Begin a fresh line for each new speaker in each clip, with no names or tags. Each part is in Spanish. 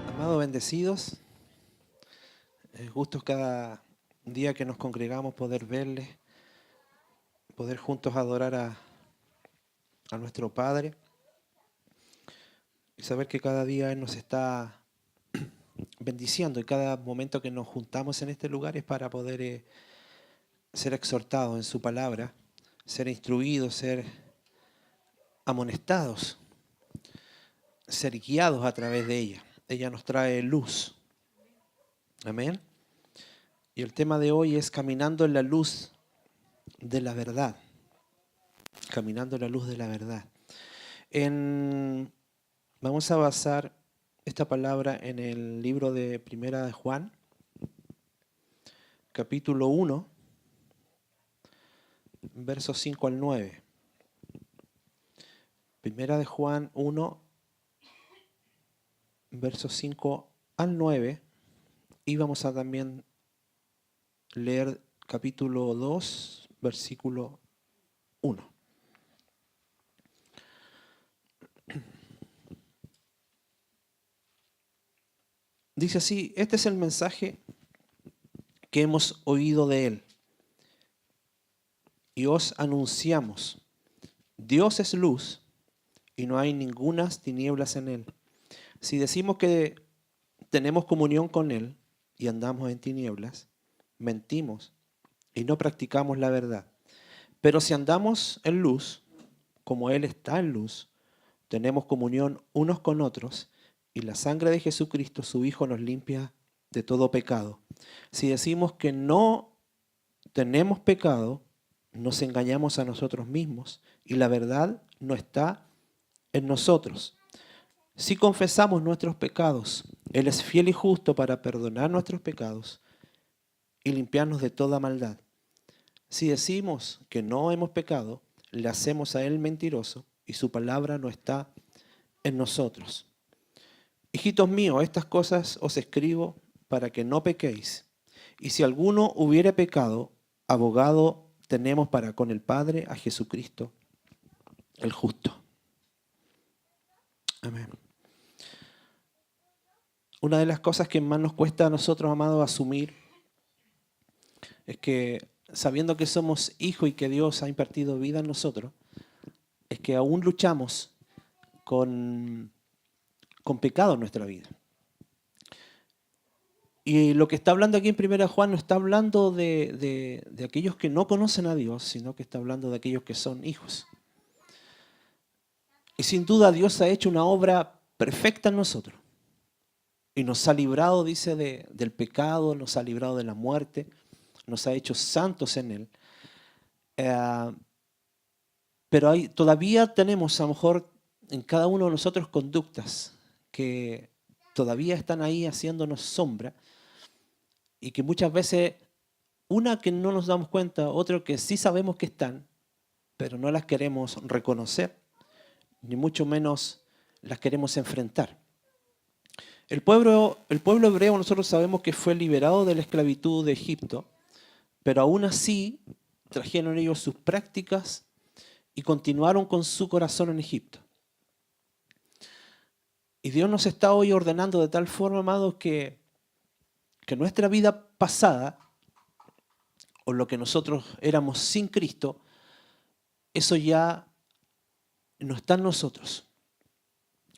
Amados bendecidos, gustos cada día que nos congregamos poder verles, poder juntos adorar a nuestro Padre y saber que cada día Él nos está bendiciendo y cada momento que nos juntamos en este lugar es para poder ser exhortados en su palabra, ser instruidos, ser amonestados, ser guiados a través de ella. Ella nos trae luz. Amén. Y el tema de hoy es caminando en la luz de la verdad. Caminando en la luz de la verdad. Vamos a basar esta palabra en el libro de Primera de Juan, capítulo 1, versos 5 al 9. Primera de Juan 1, versos 5 al 9. Y vamos a también leer capítulo 2, versículo 1. Dice así: este es el mensaje que hemos oído de Él y os anunciamos. Dios es luz y no hay ningunas tinieblas en Él. Si decimos que tenemos comunión con Él y andamos en tinieblas, mentimos y no practicamos la verdad. Pero si andamos en luz, como Él está en luz, tenemos comunión unos con otros y la sangre de Jesucristo, su Hijo, nos limpia de todo pecado. Si decimos que no tenemos pecado, nos engañamos a nosotros mismos y la verdad no está en nosotros. Si confesamos nuestros pecados, Él es fiel y justo para perdonar nuestros pecados y limpiarnos de toda maldad. Si decimos que no hemos pecado, le hacemos a Él mentiroso y su palabra no está en nosotros. Hijitos míos, estas cosas os escribo para que no pequéis. Y si alguno hubiere pecado, abogado tenemos para con el Padre a Jesucristo, el justo. Amén. Una de las cosas que más nos cuesta a nosotros, amados, asumir es que, sabiendo que somos hijos y que Dios ha impartido vida en nosotros, es que aún luchamos con pecado en nuestra vida. Y lo que está hablando aquí en 1 Juan no está hablando de aquellos que no conocen a Dios, sino que está hablando de aquellos que son hijos. Y sin duda Dios ha hecho una obra perfecta en nosotros. Y nos ha librado, dice, del pecado, nos ha librado de la muerte, nos ha hecho santos en Él. Pero todavía tenemos a lo mejor en cada uno de nosotros conductas que todavía están ahí haciéndonos sombra y que muchas veces, una que no nos damos cuenta, otra que sí sabemos que están, pero no las queremos reconocer, ni mucho menos las queremos enfrentar. El pueblo hebreo, nosotros sabemos que fue liberado de la esclavitud de Egipto, pero aún así trajeron ellos sus prácticas y continuaron con su corazón en Egipto. Y Dios nos está hoy ordenando de tal forma, amados, que nuestra vida pasada, o lo que nosotros éramos sin Cristo, eso ya no está en nosotros.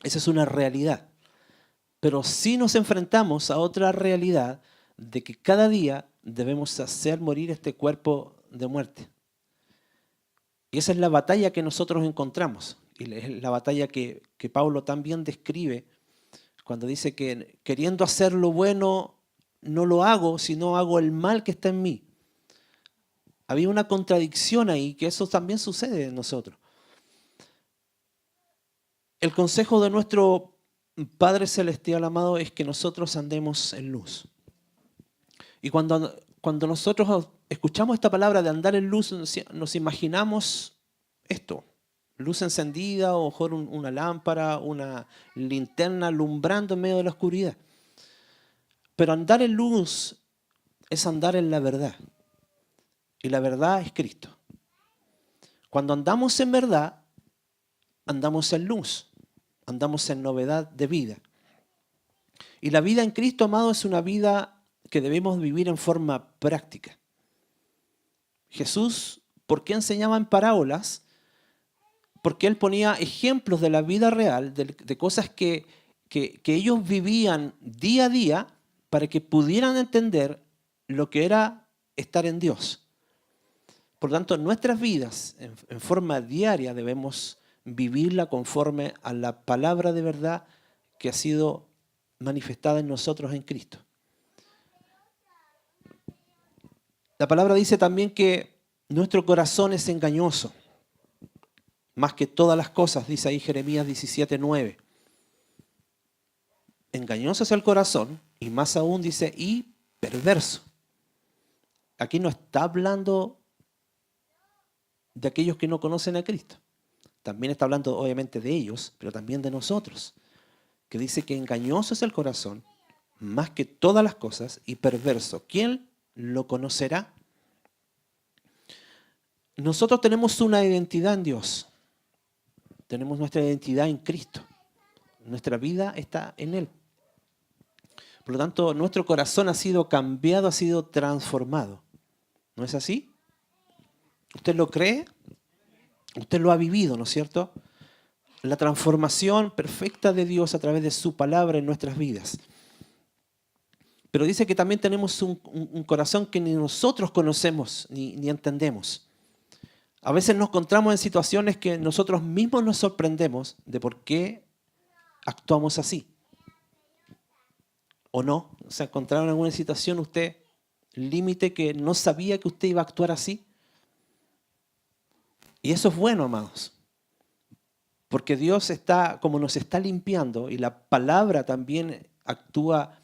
Esa es una realidad. Pero sí nos enfrentamos a otra realidad de que cada día debemos hacer morir este cuerpo de muerte. Y esa es la batalla que nosotros encontramos. Y es la batalla que Pablo también describe cuando dice que queriendo hacer lo bueno no lo hago, sino hago el mal que está en mí. Había una contradicción ahí, que eso también sucede en nosotros. El consejo de nuestro Padre Celestial, amado, es que nosotros andemos en luz. Y cuando nosotros escuchamos esta palabra de andar en luz, nos imaginamos esto. Luz encendida, o mejor una lámpara, una linterna alumbrando en medio de la oscuridad. Pero andar en luz es andar en la verdad. Y la verdad es Cristo. Cuando andamos en verdad, andamos en luz, andamos en novedad de vida. Y la vida en Cristo, amado, es una vida que debemos vivir en forma práctica. Jesús, ¿por qué enseñaba en parábolas? Porque Él ponía ejemplos de la vida real, de cosas que ellos vivían día a día para que pudieran entender lo que era estar en Dios. Por lo tanto, nuestras vidas en forma diaria debemos vivirla conforme a la palabra de verdad que ha sido manifestada en nosotros en Cristo. La palabra dice también que nuestro corazón es engañoso, más que todas las cosas, dice ahí Jeremías 17:9. Engañoso es el corazón, y más aún dice, y perverso. Aquí no está hablando de aquellos que no conocen a Cristo. También está hablando obviamente de ellos, pero también de nosotros. Que dice que engañoso es el corazón, más que todas las cosas, y perverso. ¿Quién lo conocerá? Nosotros tenemos una identidad en Dios. Tenemos nuestra identidad en Cristo. Nuestra vida está en Él. Por lo tanto, nuestro corazón ha sido cambiado, ha sido transformado. ¿No es así? ¿Usted lo cree? Usted lo ha vivido, ¿no es cierto? La transformación perfecta de Dios a través de su palabra en nuestras vidas. Pero dice que también tenemos un corazón que ni nosotros conocemos ni entendemos. A veces nos encontramos en situaciones que nosotros mismos nos sorprendemos de por qué actuamos así. ¿O no? ¿Se encontraron en alguna situación usted límite que no sabía que usted iba a actuar así? Y eso es bueno, amados. Porque Dios está, como nos está limpiando, y la palabra también actúa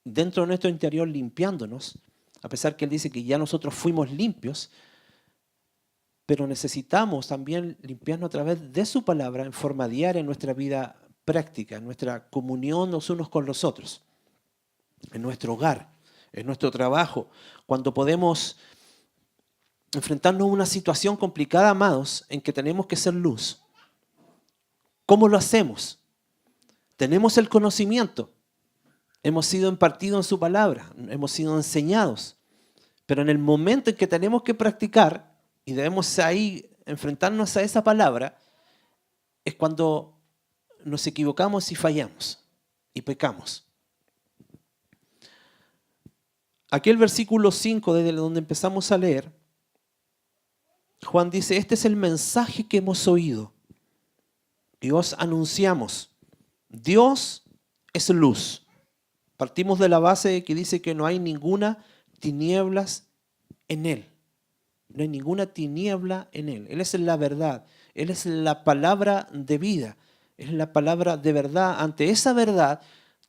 dentro de nuestro interior limpiándonos, a pesar que Él dice que ya nosotros fuimos limpios, pero necesitamos también limpiarnos a través de su palabra en forma diaria en nuestra vida práctica, en nuestra comunión los unos con los otros, en nuestro hogar, en nuestro trabajo, cuando podemos enfrentarnos a una situación complicada, amados, en que tenemos que ser luz. ¿Cómo lo hacemos? Tenemos el conocimiento, hemos sido impartidos en su palabra, hemos sido enseñados, pero en el momento en que tenemos que practicar y debemos ahí enfrentarnos a esa palabra, es cuando nos equivocamos y fallamos y pecamos. Aquí el versículo 5, desde donde empezamos a leer, Juan dice, este es el mensaje que hemos oído y os anunciamos. Dios es luz. Partimos de la base que dice que no hay ninguna tinieblas en Él. No hay ninguna tiniebla en Él. Él es la verdad. Él es la palabra de vida. Es la palabra de verdad. Ante esa verdad,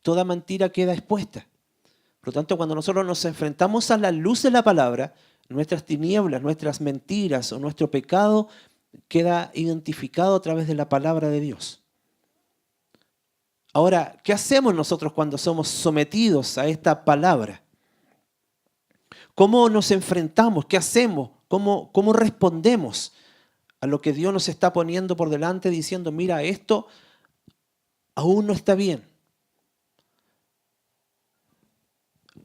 toda mentira queda expuesta. Por lo tanto, cuando nosotros nos enfrentamos a la luz de la palabra, nuestras tinieblas, nuestras mentiras o nuestro pecado queda identificado a través de la palabra de Dios. Ahora, ¿qué hacemos nosotros cuando somos sometidos a esta palabra? ¿Cómo nos enfrentamos? ¿Qué hacemos? ¿Cómo respondemos a lo que Dios nos está poniendo por delante diciendo, mira, esto aún no está bien?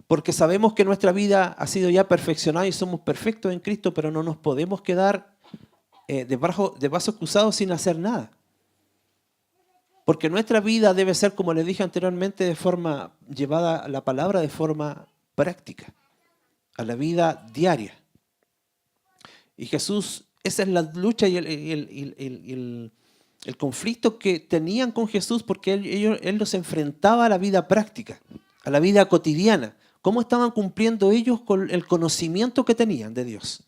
Porque sabemos que nuestra vida ha sido ya perfeccionada y somos perfectos en Cristo, pero no nos podemos quedar de brazos cruzados sin hacer nada. Porque nuestra vida debe ser, como les dije anteriormente, de forma llevada a la palabra de forma práctica, a la vida diaria. Y Jesús, esa es la lucha y el conflicto que tenían con Jesús, porque Él los enfrentaba a la vida práctica, a la vida cotidiana. ¿Cómo estaban cumpliendo ellos con el conocimiento que tenían de Dios?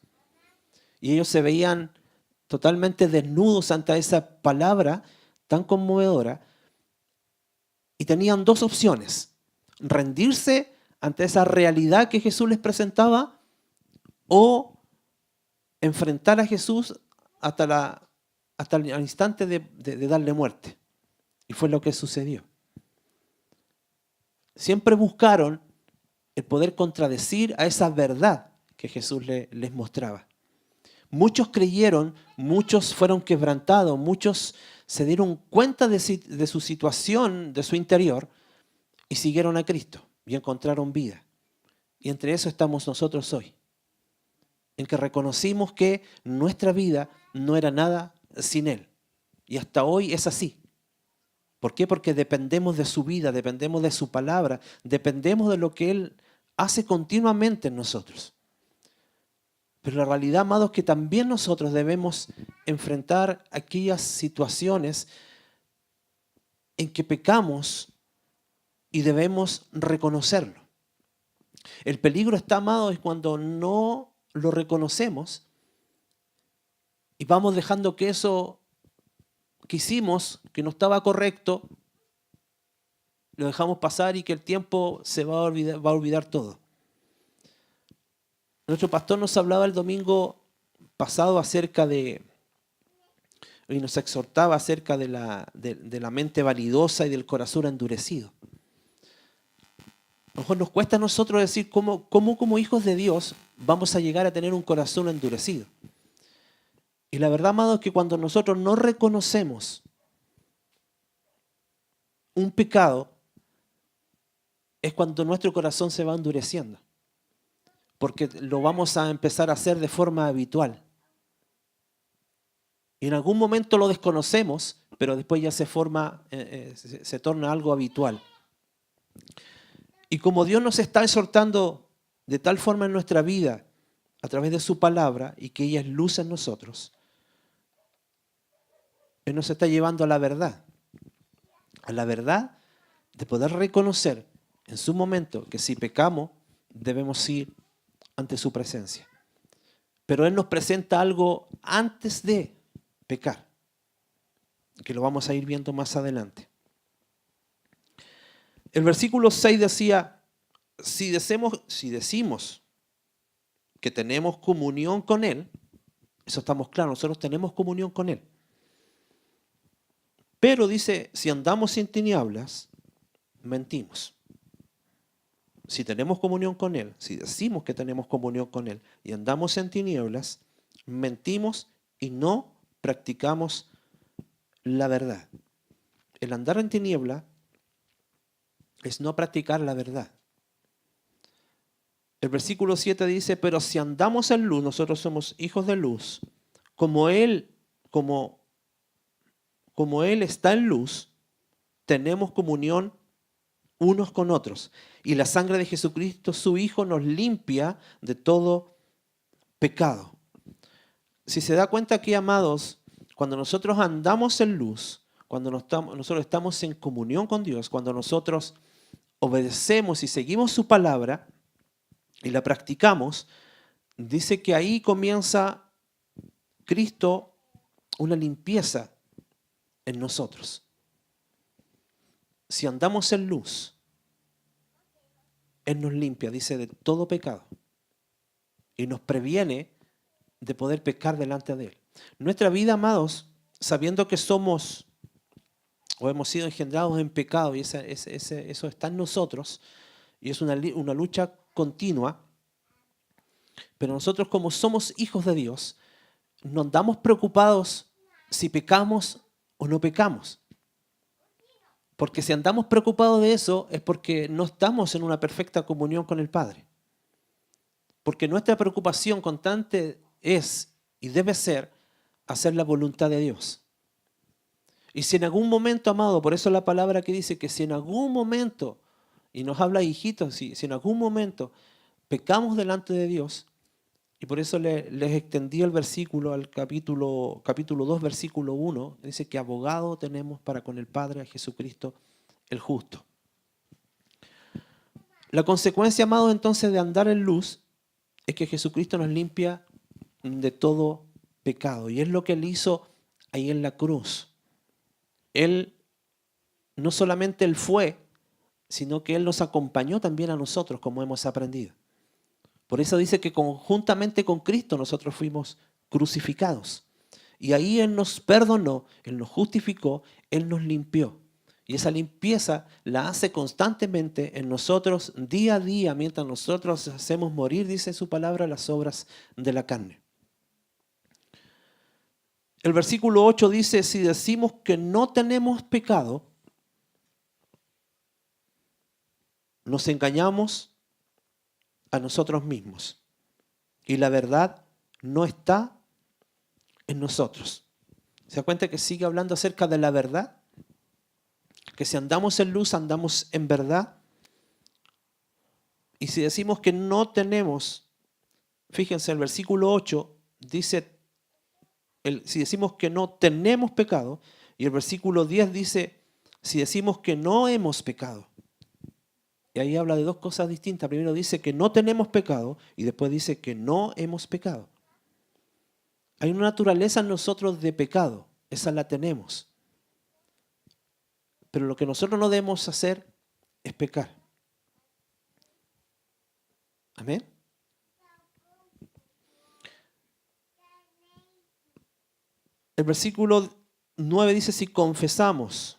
Y ellos se veían totalmente desnudos ante esa palabra tan conmovedora y tenían dos opciones: rendirse ante esa realidad que Jesús les presentaba o enfrentar a Jesús hasta el instante de darle muerte. Y fue lo que sucedió. Siempre buscaron el poder contradecir a esa verdad que Jesús les mostraba. Muchos creyeron, muchos fueron quebrantados, muchos se dieron cuenta de su situación, de su interior, y siguieron a Cristo y encontraron vida. Y entre eso estamos nosotros hoy, en que reconocimos que nuestra vida no era nada sin Él. Y hasta hoy es así. ¿Por qué? Porque dependemos de su vida, dependemos de su palabra, dependemos de lo que Él hace continuamente en nosotros. Pero la realidad, amados, es que también nosotros debemos enfrentar aquellas situaciones en que pecamos y debemos reconocerlo. El peligro está, amados, es cuando no lo reconocemos y vamos dejando que eso que hicimos, que no estaba correcto, lo dejamos pasar y que el tiempo se va a olvidar todo. Nuestro pastor nos hablaba el domingo pasado y nos exhortaba acerca de la mente vanidosa y del corazón endurecido. A lo mejor nos cuesta a nosotros decir cómo como hijos de Dios vamos a llegar a tener un corazón endurecido. Y la verdad, amado, es que cuando nosotros no reconocemos un pecado, es cuando nuestro corazón se va endureciendo. Porque lo vamos a empezar a hacer de forma habitual. Y en algún momento lo desconocemos, pero después ya se torna algo habitual. Y como Dios nos está exhortando de tal forma en nuestra vida, a través de su palabra, y que ella es luz en nosotros, Él nos está llevando a la verdad de poder reconocer en su momento que si pecamos, debemos ir ante su presencia. Pero Él nos presenta algo antes de pecar, que lo vamos a ir viendo más adelante. El versículo 6 decía, si decimos que tenemos comunión con Él, eso estamos claros, nosotros tenemos comunión con Él. Pero dice, si andamos en tinieblas, mentimos. Si tenemos comunión con Él, si decimos que tenemos comunión con Él y andamos en tinieblas, mentimos y no practicamos la verdad. El andar en tiniebla es no practicar la verdad. El versículo 7 dice, pero si andamos en luz, nosotros somos hijos de luz, como Él está en luz, tenemos comunión unos con otros. Y la sangre de Jesucristo, su Hijo, nos limpia de todo pecado. Si se da cuenta aquí, amados, cuando nosotros andamos en luz, cuando nosotros estamos en comunión con Dios, cuando nosotros obedecemos y seguimos su palabra y la practicamos, dice que ahí comienza Cristo una limpieza en nosotros. Si andamos en luz, Él nos limpia, dice, de todo pecado y nos previene de poder pecar delante de Él. Nuestra vida, amados, sabiendo que somos o hemos sido engendrados en pecado y eso está en nosotros y es una lucha continua, pero nosotros como somos hijos de Dios, no andamos preocupados si pecamos o no pecamos. Porque si andamos preocupados de eso es porque no estamos en una perfecta comunión con el Padre. Porque nuestra preocupación constante es y debe ser hacer la voluntad de Dios. Y si en algún momento, amado, por eso la palabra que dice que si en algún momento, y nos habla hijitos, si en algún momento pecamos delante de Dios, y por eso les extendí el versículo al capítulo 2, versículo 1, dice que abogado tenemos para con el Padre a Jesucristo el justo. La consecuencia, amado, entonces de andar en luz es que Jesucristo nos limpia de todo pecado. Y es lo que Él hizo ahí en la cruz. Él, no solamente Él fue, sino que Él nos acompañó también a nosotros, como hemos aprendido. Por eso dice que conjuntamente con Cristo nosotros fuimos crucificados. Y ahí Él nos perdonó, Él nos justificó, Él nos limpió. Y esa limpieza la hace constantemente en nosotros, día a día, mientras nosotros hacemos morir, dice su palabra, las obras de la carne. El versículo 8 dice, si decimos que no tenemos pecado, nos engañamos a nosotros mismos y la verdad no está en nosotros. ¿Se da cuenta que sigue hablando acerca de la verdad? Que si andamos en luz, andamos en verdad. Y si decimos que no tenemos, fíjense, el versículo 8 dice, si decimos que no tenemos pecado, y el versículo 10 dice, si decimos que no hemos pecado. Y ahí habla de dos cosas distintas. Primero dice que no tenemos pecado y después dice que no hemos pecado. Hay una naturaleza en nosotros de pecado, esa la tenemos. Pero lo que nosotros no debemos hacer es pecar. Amén. El versículo 9 dice, si confesamos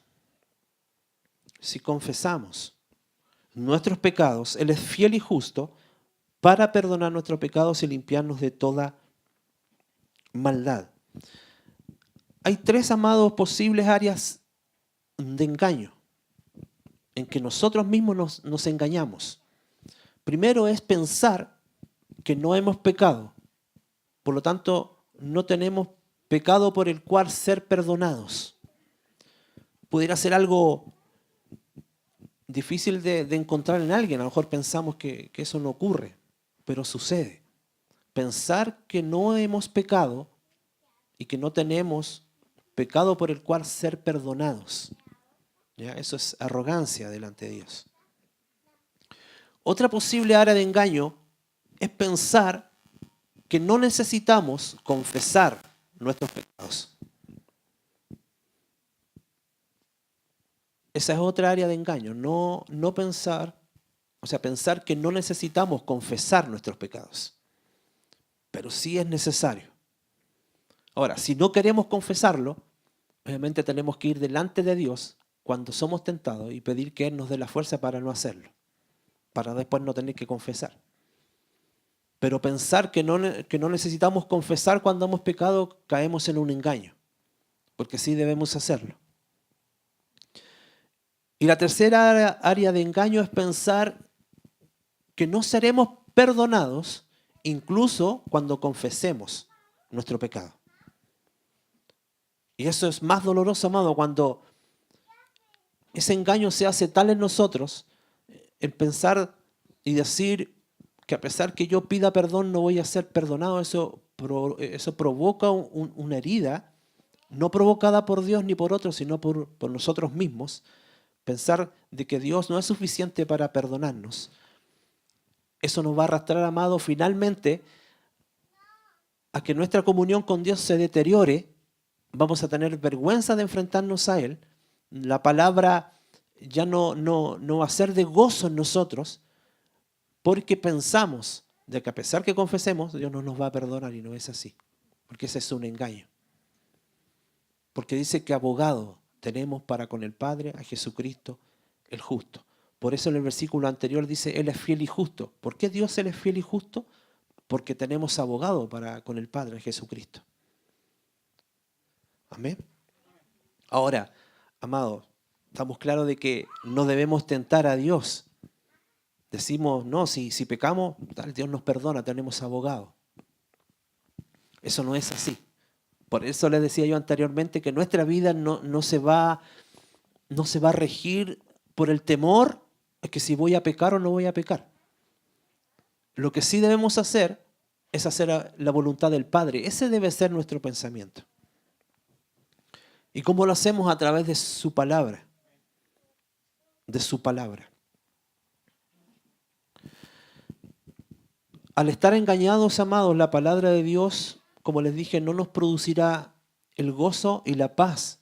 nuestros pecados, Él es fiel y justo para perdonar nuestros pecados y limpiarnos de toda maldad. Hay tres, amados, posibles áreas de engaño en que nosotros mismos nos engañamos. Primero es pensar que no hemos pecado, por lo tanto no tenemos pecado por el cual ser perdonados. Pudiera ser algo difícil de encontrar en alguien, a lo mejor pensamos que eso no ocurre, pero sucede. Pensar que no hemos pecado y que no tenemos pecado por el cual ser perdonados. ¿Ya? Eso es arrogancia delante de Dios. Otra posible área de engaño es pensar que no necesitamos confesar nuestros pecados. Esa es otra área de engaño, no pensar, pensar que no necesitamos confesar nuestros pecados, pero sí es necesario. Ahora, si no queremos confesarlo, obviamente tenemos que ir delante de Dios cuando somos tentados y pedir que Él nos dé la fuerza para no hacerlo, para después no tener que confesar. Pero pensar que no necesitamos confesar cuando hemos pecado, caemos en un engaño, porque sí debemos hacerlo. Y la tercera área de engaño es pensar que no seremos perdonados incluso cuando confesemos nuestro pecado. Y eso es más doloroso, amado, cuando ese engaño se hace tal en nosotros, el pensar y decir que a pesar que yo pida perdón no voy a ser perdonado, eso provoca una herida, no provocada por Dios ni por otros, sino por nosotros mismos. Pensar de que Dios no es suficiente para perdonarnos. Eso nos va a arrastrar, amado, finalmente a que nuestra comunión con Dios se deteriore. Vamos a tener vergüenza de enfrentarnos a Él. La palabra ya no va a ser de gozo en nosotros porque pensamos de que a pesar que confesemos, Dios no nos va a perdonar y no es así. Porque ese es un engaño. Porque dice que abogado tenemos para con el Padre a Jesucristo el justo. Por eso en el versículo anterior dice, Él es fiel y justo. ¿Por qué Dios Él es fiel y justo? Porque tenemos abogado para con el Padre, a Jesucristo. Amén. Ahora, amados, estamos claros de que no debemos tentar a Dios. Decimos, no, si pecamos, Dios nos perdona, tenemos abogado. Eso no es así. Por eso les decía yo anteriormente que nuestra vida no se va a regir por el temor de que si voy a pecar o no voy a pecar. Lo que sí debemos hacer es hacer la voluntad del Padre. Ese debe ser nuestro pensamiento. ¿Y cómo lo hacemos? A través de su palabra. De su palabra. Al estar engañados, amados, la palabra de Dios, como les dije, no nos producirá el gozo y la paz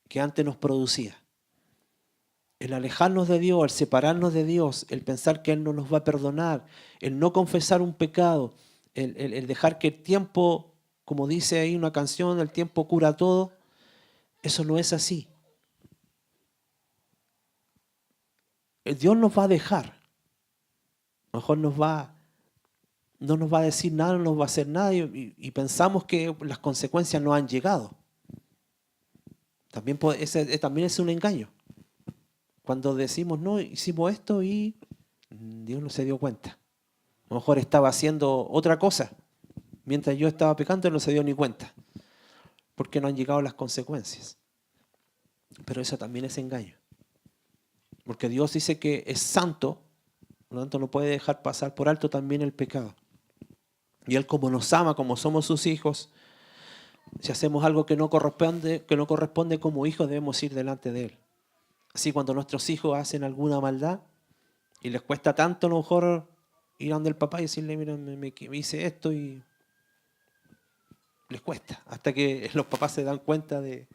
que antes nos producía. El alejarnos de Dios, el separarnos de Dios, el pensar que Él no nos va a perdonar, el no confesar un pecado, el dejar que el tiempo, como dice ahí una canción, el tiempo cura todo, eso no es así. Dios nos va a dejar. A lo mejor no nos va a decir nada, no nos va a hacer nada y pensamos que las consecuencias no han llegado. También es un engaño. Cuando decimos, no, hicimos esto y Dios no se dio cuenta. A lo mejor estaba haciendo otra cosa. Mientras yo estaba pecando, Él no se dio ni cuenta. Porque no han llegado las consecuencias. Pero eso también es engaño. Porque Dios dice que es santo, por lo tanto no puede dejar pasar por alto también el pecado. Y Él, como nos ama, como somos sus hijos, si hacemos algo que no corresponde como hijos, debemos ir delante de Él. Así cuando nuestros hijos hacen alguna maldad y les cuesta tanto a lo mejor ir a donde el papá y decirle, mira, me hice esto, y les cuesta, hasta que los papás se dan cuenta de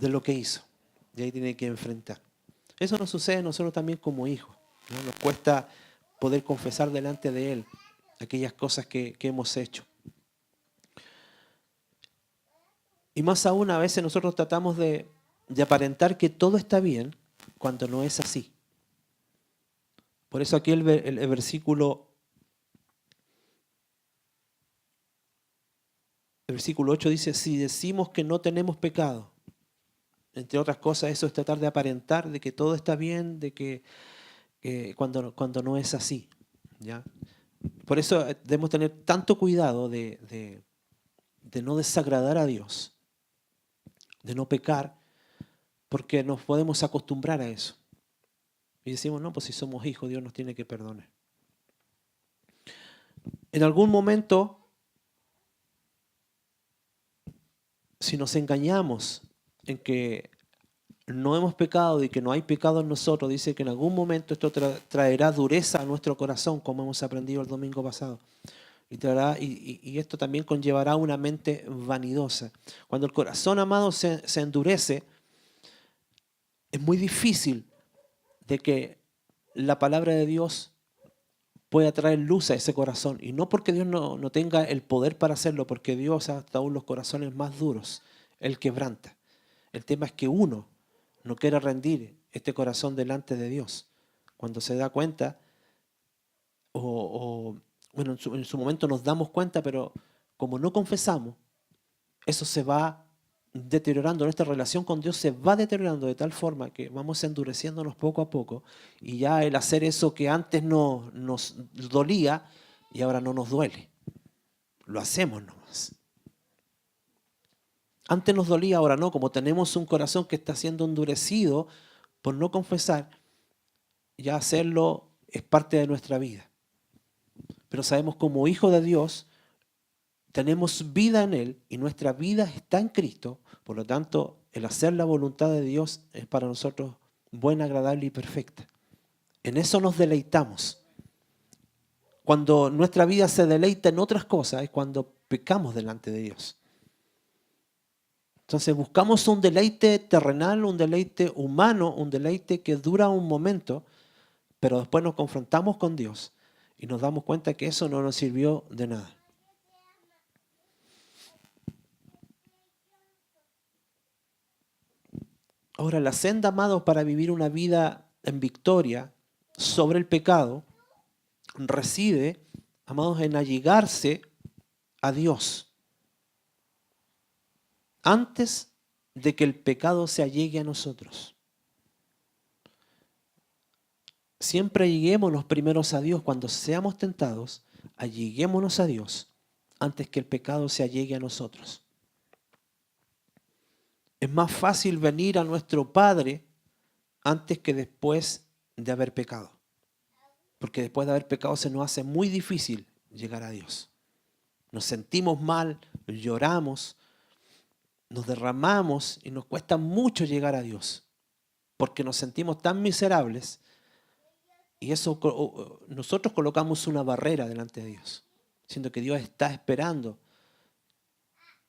lo que hizo. Y ahí tiene que enfrentar. Eso nos sucede a nosotros también como hijos, ¿no? Nos cuesta poder confesar delante de Él aquellas cosas que hemos hecho. Y más aún, a veces nosotros tratamos de aparentar que todo está bien cuando no es así. Por eso aquí el versículo 8 dice, si decimos que no tenemos pecado, entre otras cosas, eso es tratar de aparentar de que todo está bien, de que cuando no es así, ¿ya? Por eso debemos tener tanto cuidado de no desagradar a Dios, de no pecar, porque nos podemos acostumbrar a eso. Y decimos, no, pues si somos hijos, Dios nos tiene que perdonar. En algún momento, si nos engañamos en que no hemos pecado y que no hay pecado en nosotros, dice que en algún momento esto traerá dureza a nuestro corazón, como hemos aprendido el domingo pasado. Y esto también conllevará una mente vanidosa. Cuando el corazón, amado, se endurece, es muy difícil de que la palabra de Dios pueda traer luz a ese corazón. Y no porque Dios no tenga el poder para hacerlo, porque Dios, hasta aún los corazones más duros, Él quebranta. El tema es que uno no quiere rendir este corazón delante de Dios. Cuando se da cuenta, bueno, en su momento nos damos cuenta, pero como no confesamos, eso se va deteriorando, nuestra relación con Dios se va deteriorando de tal forma que vamos endureciéndonos poco a poco, y ya el hacer eso que antes nos dolía y ahora no nos duele. Lo hacemos nomás. Antes nos dolía, ahora no. Como tenemos un corazón que está siendo endurecido por no confesar, ya hacerlo es parte de nuestra vida. Pero sabemos, como hijos de Dios, tenemos vida en Él y nuestra vida está en Cristo. Por lo tanto, el hacer la voluntad de Dios es para nosotros buena, agradable y perfecta. En eso nos deleitamos. Cuando nuestra vida se deleita en otras cosas es cuando pecamos delante de Dios. Entonces buscamos un deleite terrenal, un deleite humano, un deleite que dura un momento, pero después nos confrontamos con Dios y nos damos cuenta que eso no nos sirvió de nada. Ahora, la senda, amados, para vivir una vida en victoria sobre el pecado reside, amados, en allegarse a Dios antes de que el pecado se allegue a nosotros. Siempre alleguémonos primeros a Dios. Cuando seamos tentados, alleguémonos a Dios antes que el pecado se allegue a nosotros. Es más fácil venir a nuestro Padre antes que después de haber pecado. Porque después de haber pecado se nos hace muy difícil llegar a Dios. Nos sentimos mal, lloramos, nos derramamos y nos cuesta mucho llegar a Dios. Porque nos sentimos tan miserables y eso nosotros colocamos una barrera delante de Dios, siendo que Dios está esperando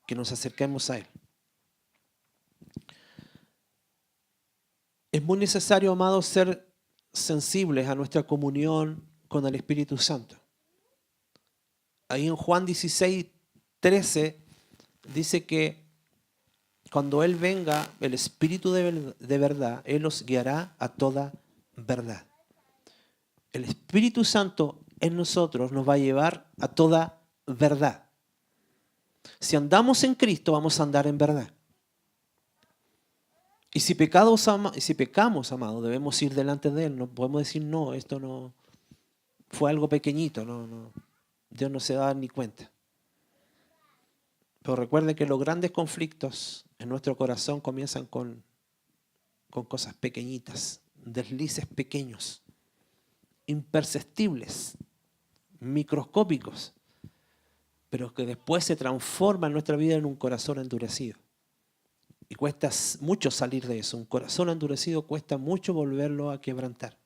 que nos acerquemos a Él. Es muy necesario, amados, ser sensibles a nuestra comunión con el Espíritu Santo. Ahí en Juan 16:13 dice que cuando Él venga, el Espíritu de verdad, Él los guiará a toda verdad. El Espíritu Santo en nosotros nos va a llevar a toda verdad. Si andamos en Cristo, vamos a andar en verdad. Y si pecamos, amado, debemos ir delante de Él. No podemos decir, no, esto no fue algo pequeñito. No, Dios no se da ni cuenta. Pero recuerde que los grandes conflictos en nuestro corazón comienzan con cosas pequeñitas, deslices pequeños, imperceptibles, microscópicos, pero que después se transforma en nuestra vida en un corazón endurecido. Y cuesta mucho salir de eso. Un corazón endurecido cuesta mucho volverlo a quebrantar.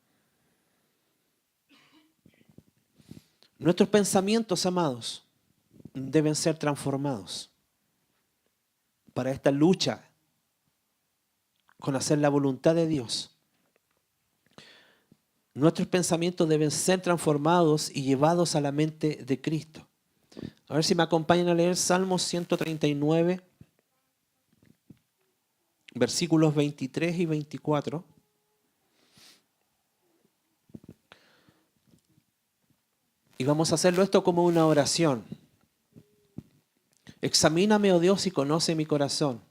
Nuestros pensamientos, amados, deben ser transformados para esta lucha con hacer la voluntad de Dios. Nuestros pensamientos deben ser transformados y llevados a la mente de Cristo. A ver si me acompañan a leer Salmos 139, versículos 23 y 24. Y vamos a hacerlo esto como una oración. Examíname, oh Dios, y conoce mi corazón.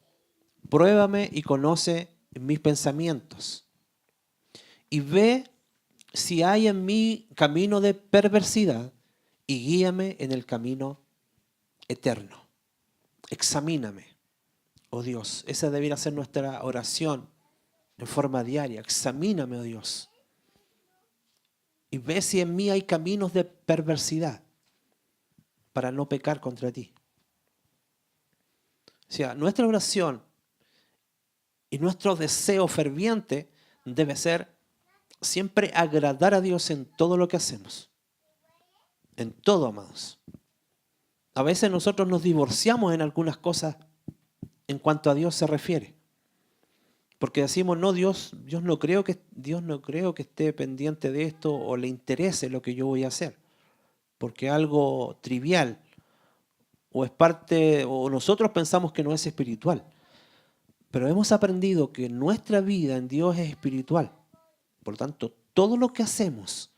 Pruébame y conoce mis pensamientos. Y ve si hay en mí camino de perversidad y guíame en el camino eterno. Examíname, oh Dios. Esa debería ser nuestra oración en forma diaria. Examíname, oh Dios. Y ve si en mí hay caminos de perversidad para no pecar contra ti. O sea, nuestra oración y nuestro deseo ferviente debe ser siempre agradar a Dios en todo lo que hacemos. En todo, amados. A veces nosotros nos divorciamos en algunas cosas en cuanto a Dios se refiere. Porque decimos, no, Dios no creo que esté pendiente de esto o le interese lo que yo voy a hacer. Porque es algo trivial. O es parte, o nosotros pensamos que no es espiritual. Pero hemos aprendido que nuestra vida en Dios es espiritual. Por lo tanto, todo lo que hacemos,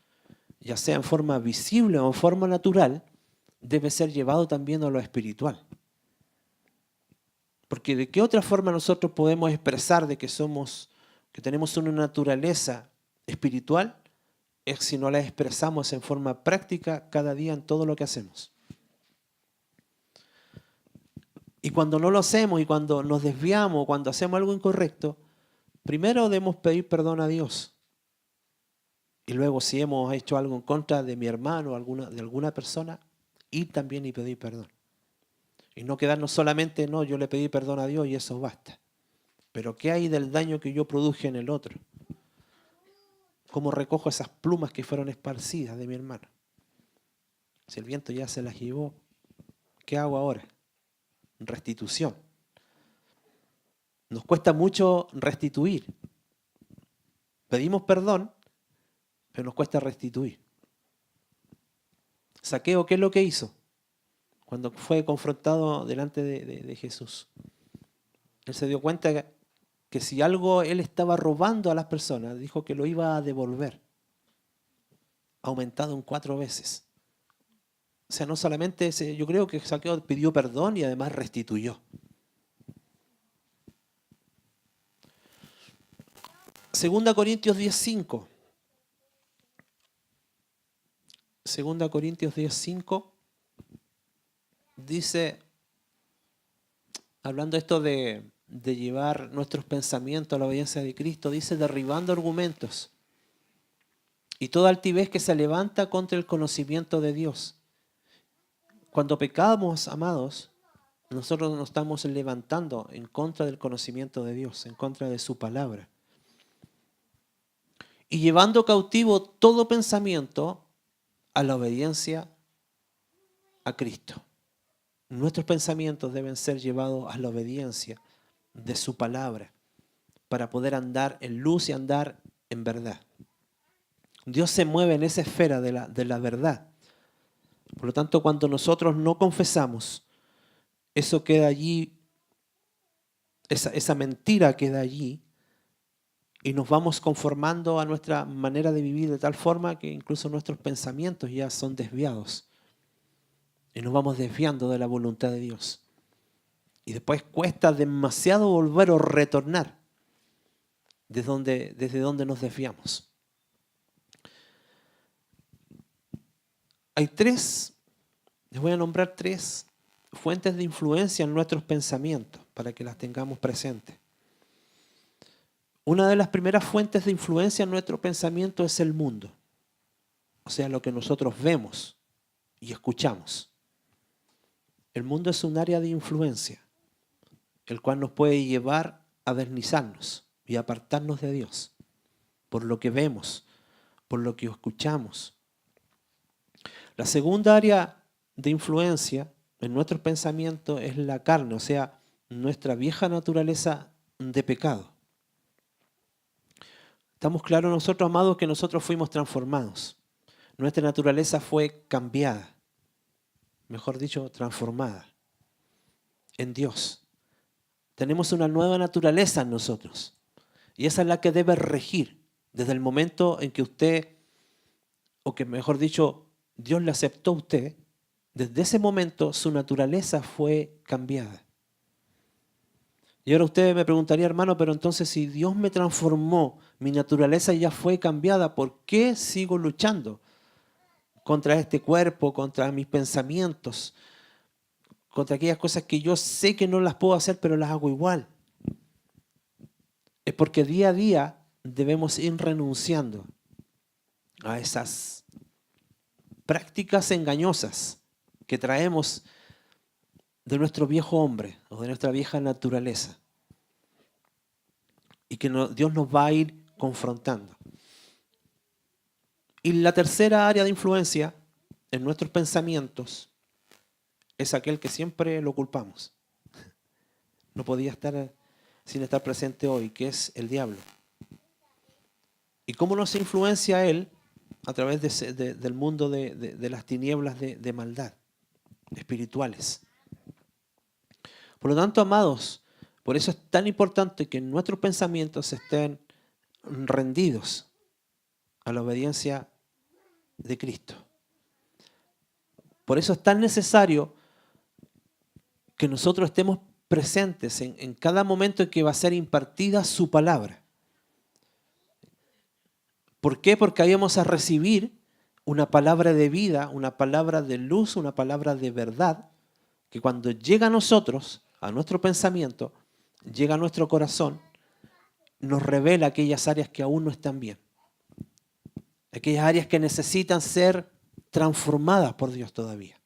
ya sea en forma visible o en forma natural, debe ser llevado también a lo espiritual. Porque ¿de qué otra forma nosotros podemos expresar de que tenemos una naturaleza espiritual? Es si no la expresamos en forma práctica cada día en todo lo que hacemos. Y cuando no lo hacemos y cuando nos desviamos, cuando hacemos algo incorrecto, primero debemos pedir perdón a Dios. Y luego si hemos hecho algo en contra de mi hermano o de alguna persona, ir también y pedir perdón. Y no quedarnos solamente, no, yo le pedí perdón a Dios y eso basta. Pero ¿qué hay del daño que yo produje en el otro? ¿Cómo recojo esas plumas que fueron esparcidas de mi hermano? Si el viento ya se las llevó, ¿qué hago ahora? Restitución. Nos cuesta mucho restituir. Pedimos perdón, pero nos cuesta restituir. Saqueo, ¿qué es lo que hizo? Cuando fue confrontado delante de Jesús. Él se dio cuenta que si algo él estaba robando a las personas, dijo que lo iba a devolver. Aumentado en 4 veces. O sea, no solamente yo creo que Saqueo pidió perdón y además restituyó. Segunda Corintios 10:5. Segunda Corintios 10:5 dice, hablando esto de llevar nuestros pensamientos a la obediencia de Cristo, dice, derribando argumentos y toda altivez que se levanta contra el conocimiento de Dios. Cuando pecamos, amados, nosotros nos estamos levantando en contra del conocimiento de Dios, en contra de su palabra. Y llevando cautivo todo pensamiento a la obediencia a Cristo. Nuestros pensamientos deben ser llevados a la obediencia de su palabra para poder andar en luz y andar en verdad. Dios se mueve en esa esfera de la verdad. Por lo tanto, cuando nosotros no confesamos, eso queda allí, esa mentira queda allí y nos vamos conformando a nuestra manera de vivir de tal forma que incluso nuestros pensamientos ya son desviados. Y nos vamos desviando de la voluntad de Dios. Y después cuesta demasiado volver o retornar desde donde nos desviamos. Les voy a nombrar 3 fuentes de influencia en nuestros pensamientos para que las tengamos presentes. Una de las primeras fuentes de influencia en nuestro pensamiento es el mundo, o sea, lo que nosotros vemos y escuchamos. El mundo es un área de influencia, el cual nos puede llevar a deslizarnos y apartarnos de Dios, por lo que vemos, por lo que escuchamos. La segunda área de influencia en nuestros pensamientos es la carne, o sea, nuestra vieja naturaleza de pecado. Estamos claros nosotros, amados, que nosotros fuimos transformados. Nuestra naturaleza fue cambiada, mejor dicho, transformada en Dios. Tenemos una nueva naturaleza en nosotros y esa es la que debe regir desde el momento en que usted, o que mejor dicho, Dios le aceptó a usted. Desde ese momento su naturaleza fue cambiada. Y ahora usted me preguntaría, hermano, pero entonces si Dios me transformó, mi naturaleza ya fue cambiada, ¿por qué sigo luchando contra este cuerpo, contra mis pensamientos, contra aquellas cosas que yo sé que no las puedo hacer, pero las hago igual? Es porque día a día debemos ir renunciando a esas prácticas engañosas que traemos de nuestro viejo hombre o de nuestra vieja naturaleza y que Dios nos va a ir confrontando. Y la tercera área de influencia en nuestros pensamientos es aquel que siempre lo culpamos. No podía estar sin estar presente hoy, que es el diablo. ¿Y cómo nos influencia él? A través del mundo de las tinieblas de maldad espirituales. Por lo tanto, amados, por eso es tan importante que nuestros pensamientos estén rendidos a la obediencia de Cristo. Por eso es tan necesario que nosotros estemos presentes en cada momento en que va a ser impartida su palabra. ¿Por qué? Porque ahí vamos a recibir una palabra de vida, una palabra de luz, una palabra de verdad, que cuando llega a nosotros, a nuestro pensamiento, llega a nuestro corazón, nos revela aquellas áreas que aún no están bien. Aquellas áreas que necesitan ser transformadas por Dios todavía.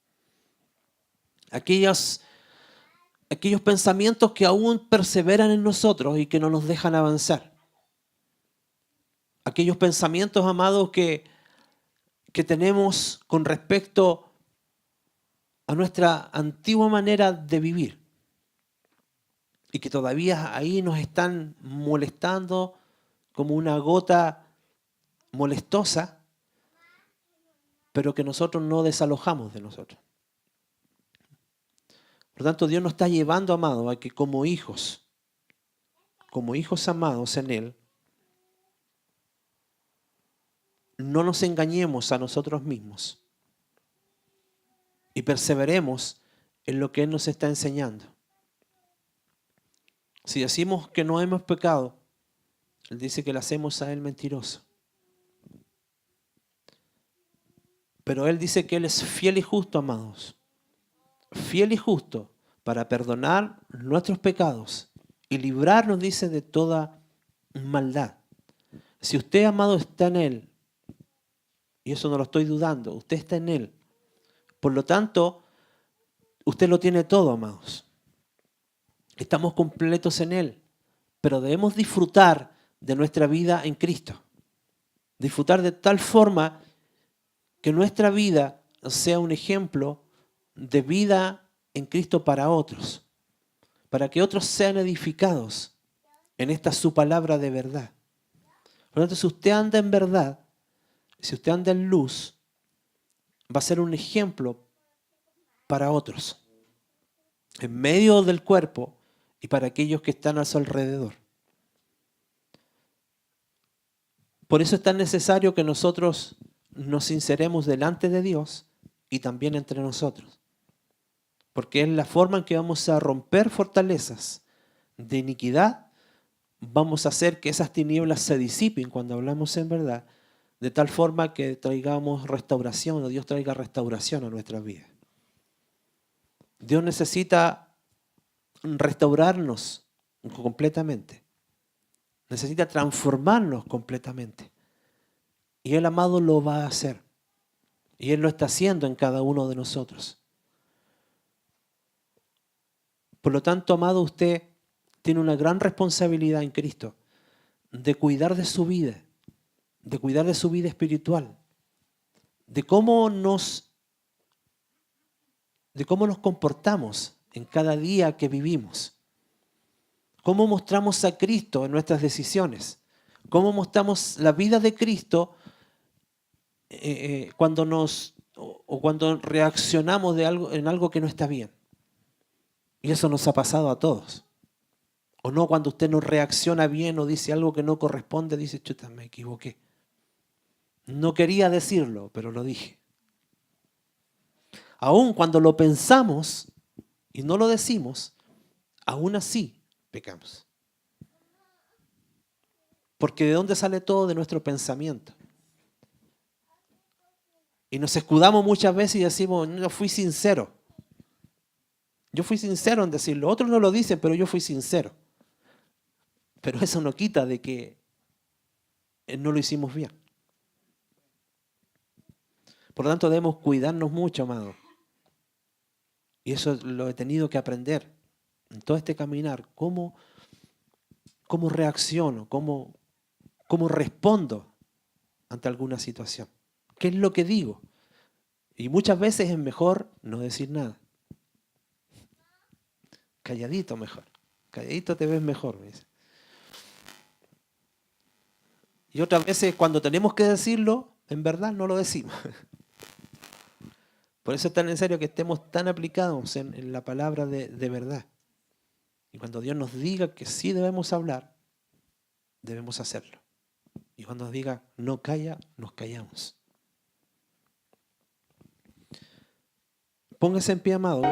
Aquellos pensamientos que aún perseveran en nosotros y que no nos dejan avanzar. Aquellos pensamientos, amados, que tenemos con respecto a nuestra antigua manera de vivir y que todavía ahí nos están molestando como una gota molestosa, pero que nosotros no desalojamos de nosotros. Por lo tanto, Dios nos está llevando, amados, a que como hijos amados en Él, no nos engañemos a nosotros mismos y perseveremos en lo que Él nos está enseñando. Si decimos que no hemos pecado, Él dice que le hacemos a Él mentiroso. Pero Él dice que Él es fiel y justo, amados. Fiel y justo para perdonar nuestros pecados y librarnos, dice, de toda maldad. Si usted, amado, está en Él, y eso no lo estoy dudando, usted está en Él. Por lo tanto, usted lo tiene todo, amados. Estamos completos en Él, pero debemos disfrutar de nuestra vida en Cristo. Disfrutar de tal forma que nuestra vida sea un ejemplo de vida en Cristo para otros, para que otros sean edificados en esta su palabra de verdad. Por lo tanto, si usted anda en verdad, si usted anda en luz, va a ser un ejemplo para otros, en medio del cuerpo y para aquellos que están a su alrededor. Por eso es tan necesario que nosotros nos sinceremos delante de Dios y también entre nosotros. Porque es la forma en que vamos a romper fortalezas de iniquidad, vamos a hacer que esas tinieblas se disipen cuando hablamos en verdad, de tal forma que traigamos restauración, o Dios traiga restauración a nuestras vidas. Dios necesita restaurarnos completamente. Necesita transformarnos completamente. Y el amado lo va a hacer. Y Él lo está haciendo en cada uno de nosotros. Por lo tanto, amado, usted tiene una gran responsabilidad en Cristo de cuidar de su vida espiritual, de cómo nos comportamos en cada día que vivimos, cómo mostramos a Cristo en nuestras decisiones, cómo mostramos la vida de Cristo cuando reaccionamos en algo que no está bien. Y eso nos ha pasado a todos. O no, cuando usted no reacciona bien o dice algo que no corresponde, dice, chuta, me equivoqué. No quería decirlo, pero lo dije. Aún cuando lo pensamos y no lo decimos, aún así pecamos. Porque ¿de dónde sale todo? De nuestro pensamiento. Y nos escudamos muchas veces y decimos, no fui sincero. Yo fui sincero en decirlo. Otros no lo dicen, pero yo fui sincero. Pero eso no quita de que no lo hicimos bien. Por lo tanto, debemos cuidarnos mucho, amado. Y eso lo he tenido que aprender en todo este caminar. ¿Cómo reacciono? ¿Cómo respondo ante alguna situación? ¿Qué es lo que digo? Y muchas veces es mejor no decir nada. Calladito mejor. Calladito te ves mejor, me dice. Y otras veces cuando tenemos que decirlo, en verdad no lo decimos. Por eso es tan necesario que estemos tan aplicados en la palabra de verdad. Y cuando Dios nos diga que sí debemos hablar, debemos hacerlo. Y cuando nos diga no calla, nos callamos. Póngase en pie, amado.